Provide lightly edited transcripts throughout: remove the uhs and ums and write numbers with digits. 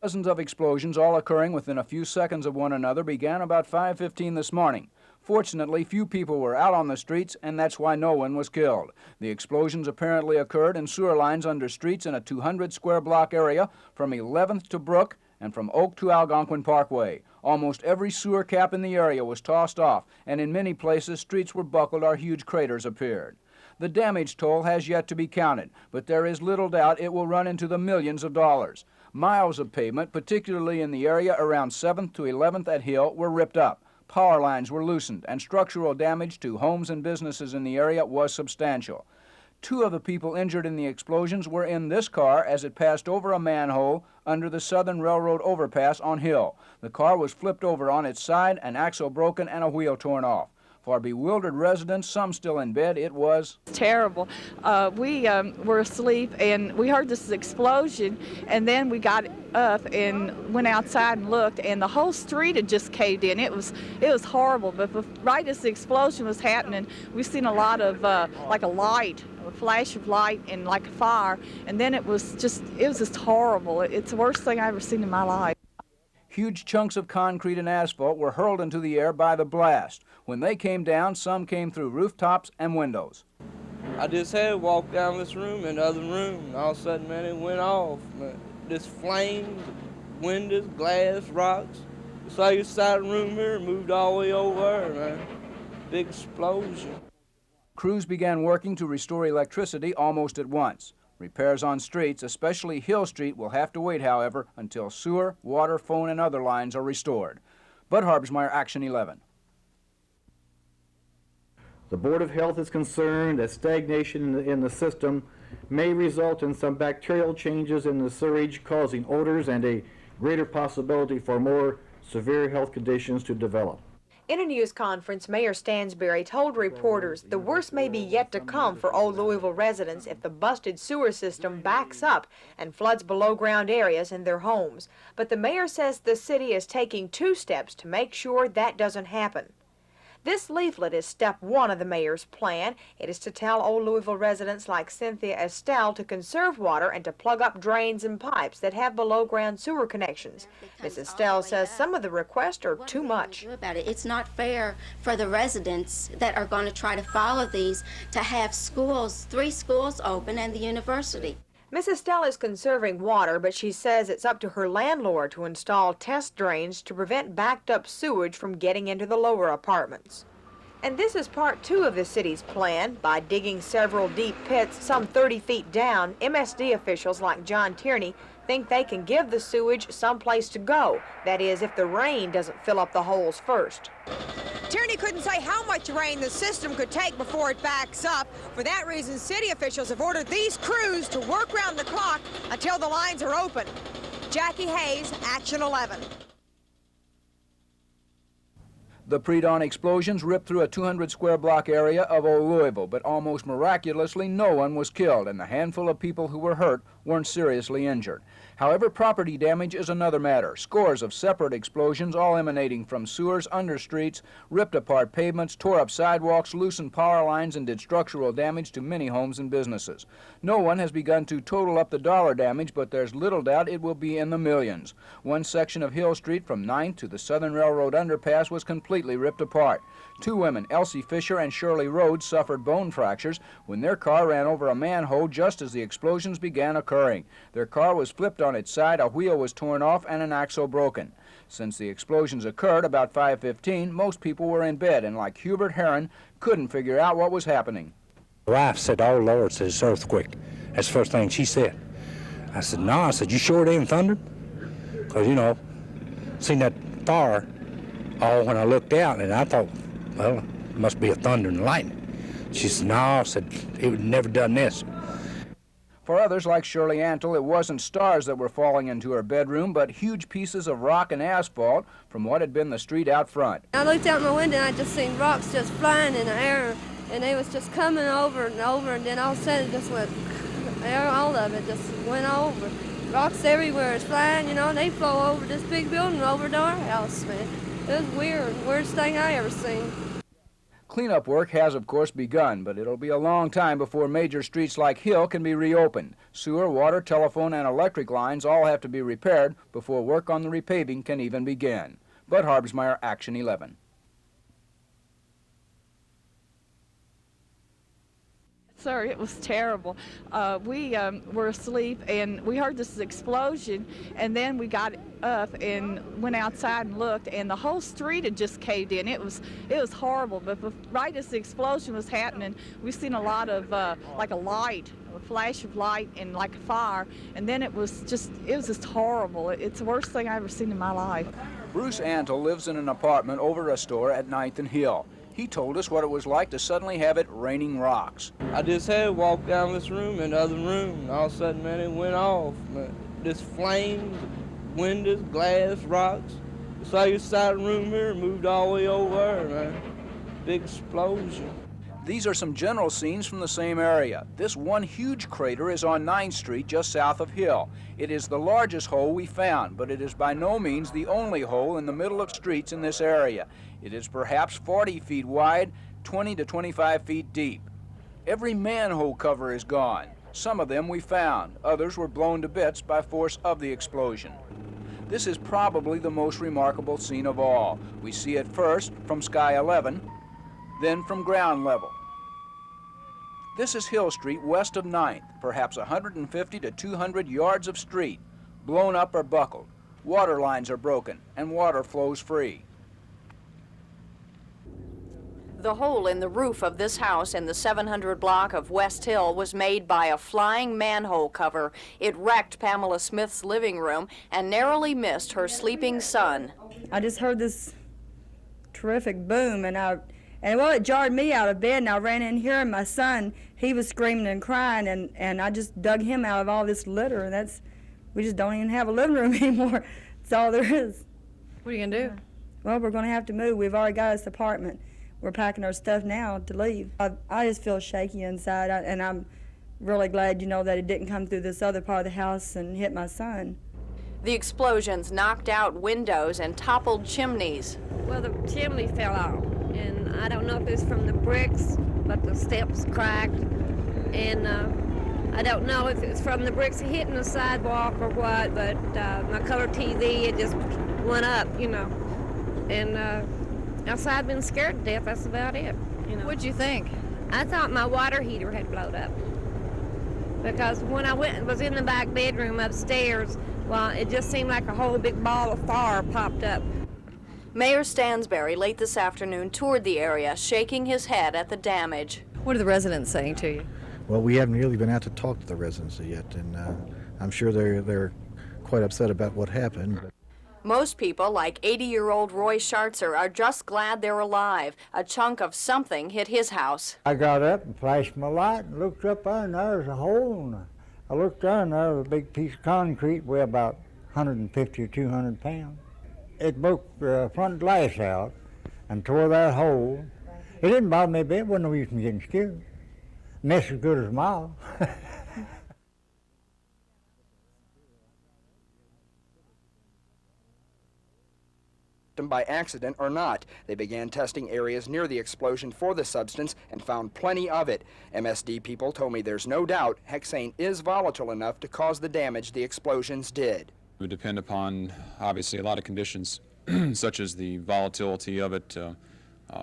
Dozens of explosions, all occurring within a few seconds of one another, began about 5:15 this morning. Fortunately, few people were out on the streets, and that's why no one was killed. The explosions apparently occurred in sewer lines under streets in a 200-square-block area from 11th to Brook and from Oak to Algonquin Parkway. Almost every sewer cap in the area was tossed off, and in many places streets were buckled or huge craters appeared. The damage toll has yet to be counted, but there is little doubt it will run into the millions of dollars. Miles of pavement, particularly in the area around 7th to 11th at Hill, were ripped up. Power lines were loosened, and structural damage to homes and businesses in the area was substantial. 2 of the people injured in the explosions were in this car as it passed over a manhole under the Southern Railroad overpass on Hill. The car was flipped over on its side, an axle broken, and a wheel torn off. For bewildered residents, some still in bed, it was terrible. We were asleep and we heard this explosion, and then we got up and went outside and looked, and the whole street had just caved in. It was horrible. But right as the explosion was happening, we seen a lot of like a light, a flash of light and like a fire, and then it was just horrible. It's the worst thing I've ever seen in my life. Huge chunks of concrete and asphalt were hurled into the air by the blast. When they came down, some came through rooftops and windows. I just had to walk down this room and the other room, and all of a sudden, man, it went off. Man. This flames, windows, glass, rocks. It's like the side of the room here moved all the way over there, man. Big explosion. Crews began working to restore electricity almost at once. Repairs on streets, especially Hill Street, will have to wait, however, until sewer, water, phone, and other lines are restored. Bud Harbsmeyer, Action 11. The Board of Health is concerned that stagnation in the system may result in some bacterial changes in the sewage, causing odors and a greater possibility for more severe health conditions to develop. In a news conference, Mayor Stansberry told reporters the worst may be yet to come for old Louisville residents if the busted sewer system backs up and floods below-ground areas in their homes. But the mayor says the city is taking 2 steps to make sure that doesn't happen. This leaflet is step 1 of the mayor's plan. It is to tell old Louisville residents like Cynthia Estelle to conserve water and to plug up drains and pipes that have below-ground sewer connections. Ms. Estelle says some of the requests are too much. It's not fair for the residents that are going to try to follow these to have schools, 3 schools open and the university. Ms. Estelle is conserving water, but she says it's up to her landlord to install test drains to prevent backed-up sewage from getting into the lower apartments. And this is part 2 of the city's plan. By digging several deep pits some 30 feet down, MSD officials like John Tierney think they can give the sewage someplace to go. That is, if the rain doesn't fill up the holes first. Tierney couldn't say how much rain the system could take before it backs up. For that reason, city officials have ordered these crews to work round the clock until the lines are open. Jackie Hayes, Action 11. The pre-dawn explosions ripped through a 200-square-block area of old Louisville, but almost miraculously no one was killed, and the handful of people who were hurt weren't seriously injured. However, property damage is another matter. Scores of separate explosions, all emanating from sewers, under streets, ripped apart pavements, tore up sidewalks, loosened power lines, and did structural damage to many homes and businesses. No one has begun to total up the dollar damage, but there's little doubt it will be in the millions. One section of Hill Street from 9th to the Southern Railroad underpass was completely ripped apart. 2 women, Elsie Fisher and Shirley Rhodes, suffered bone fractures when their car ran over a manhole just as the explosions began occurring. Their car was flipped on its side, a wheel was torn off, and an axle broken. Since the explosions occurred about 5:15, most people were in bed and, like Hubert Heron, couldn't figure out what was happening. My wife said, "Oh, Lord, it's this earthquake." That's the first thing she said. I said, "No." I said, "You sure it ain't thundered?" Because, you know, seen that fire all when I looked out, and I thought, well, it must be a thunder and lightning. She said, "No." I said, "It would never done this." For others, like Shirley Antle, it wasn't stars that were falling into her bedroom, but huge pieces of rock and asphalt from what had been the street out front. I looked out my window and I just seen rocks just flying in the air, and they was just coming over, and then all of a sudden it just went, all of it just went over. Rocks everywhere, it's flying, you know, and they flew over this big building over to our house, man. It was weird, weirdest thing I ever seen. Cleanup work has, of course, begun, but it'll be a long time before major streets like Hill can be reopened. Sewer, water, telephone, and electric lines all have to be repaired before work on the repaving can even begin. Bud Harbsmeyer, Action 11. Sir, it was terrible. We were asleep and we heard this explosion, and then we got up and went outside and looked, and the whole street had just caved in. It was horrible. But right as the explosion was happening, we seen a lot of like a light, a flash of light, and like a fire, and then it was just horrible. It's the worst thing I've ever seen in my life. Bruce Antle lives in an apartment over a store at 9th and Hill. He told us what it was like to suddenly have it raining rocks. I just had walked down this room and the other room, and all of a sudden, man, it went off. Man. This flames, windows, glass, rocks. It's like inside the room here, moved all the way over there, man. Big explosion. These are some general scenes from the same area. This one huge crater is on 9th Street, just south of Hill. It is the largest hole we found, but it is by no means the only hole in the middle of streets in this area. It is perhaps 40 feet wide, 20 to 25 feet deep. Every manhole cover is gone. Some of them we found. Others were blown to bits by force of the explosion. This is probably the most remarkable scene of all. We see it first from Sky 11, then from ground level. This is Hill Street west of 9th, perhaps 150 to 200 yards of street, blown up or buckled. Water lines are broken and water flows free. The hole in the roof of this house in the 700 block of West Hill was made by a flying manhole cover. It wrecked Pamela Smith's living room and narrowly missed her sleeping son. I just heard this terrific boom, and it jarred me out of bed, and I ran in here, and my son, he was screaming and crying, and I just dug him out of all this litter, and we just don't even have a living room anymore. That's all there is. What are you gonna do? Well, we're gonna have to move. We've already got this apartment. We're packing our stuff now to leave. I just feel shaky inside, and I'm really glad, that it didn't come through this other part of the house and hit my son. The explosions knocked out windows and toppled chimneys. Well, the chimney fell off, and I don't know if it's from the bricks, but the steps cracked, and I don't know if it's from the bricks hitting the sidewalk or what, but my color TV, it just went up, and outside I've been scared to death. That's about it. What'd you think? I thought my water heater had blown up, because when I was in the back bedroom upstairs, well, it just seemed like a whole big ball of fire popped up. Mayor Stansberry late this afternoon toured the area, shaking his head at the damage. What are the residents saying to you? Well, we haven't really been out to talk to the residents yet, and I'm sure they're quite upset about what happened. Most people, like 80-year-old Roy Schartzer, are just glad they're alive. A chunk of something hit his house. I got up and flashed my light and looked up there, and there's a hole. And I looked down, and there was a big piece of concrete weighed about 150 or 200 pounds. It broke the front glass out and tore that hole. It didn't bother me a bit. It wasn't no reason getting scared. And that's as good as a mile. By accident or not. They began testing areas near the explosion for the substance and found plenty of it. MSD people told me there's no doubt Hexane is volatile enough to cause the damage the explosions did. It would depend upon, obviously, a lot of conditions, such as the volatility of it,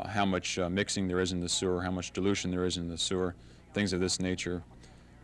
how much mixing there is in the sewer, how much dilution there is in the sewer. Things of this nature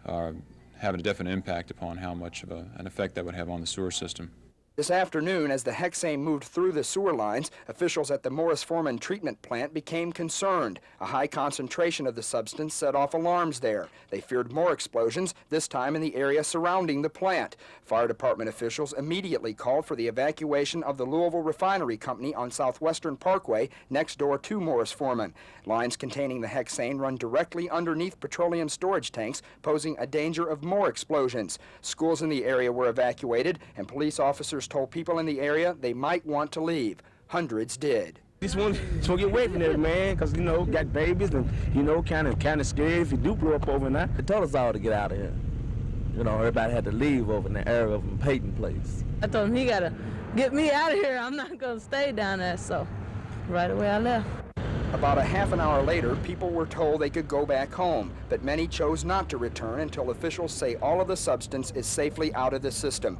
have a definite impact upon how much of an effect that would have on the sewer system. This afternoon, as the Hexane moved through the sewer lines, officials at the Morris Forman treatment plant became concerned. A high concentration of the substance set off alarms there. They feared more explosions, this time in the area surrounding the plant. Fire department officials immediately called for the evacuation of the Louisville Refinery Company on Southwestern Parkway, next door to Morris Forman. Lines containing the Hexane run directly underneath petroleum storage tanks, posing a danger of more explosions. Schools in the area were evacuated, and police officers told people in the area they might want to leave. Hundreds did. Just want to get away from there, man, because, got babies and, kind of scared if you do blow up overnight. They told us all to get out of here. Everybody had to leave over in the area from Peyton Place. I told him he got to get me out of here. I'm not going to stay down there, so right away I left. About a half an hour later, people were told they could go back home, but many chose not to return until officials say all of the substance is safely out of the system.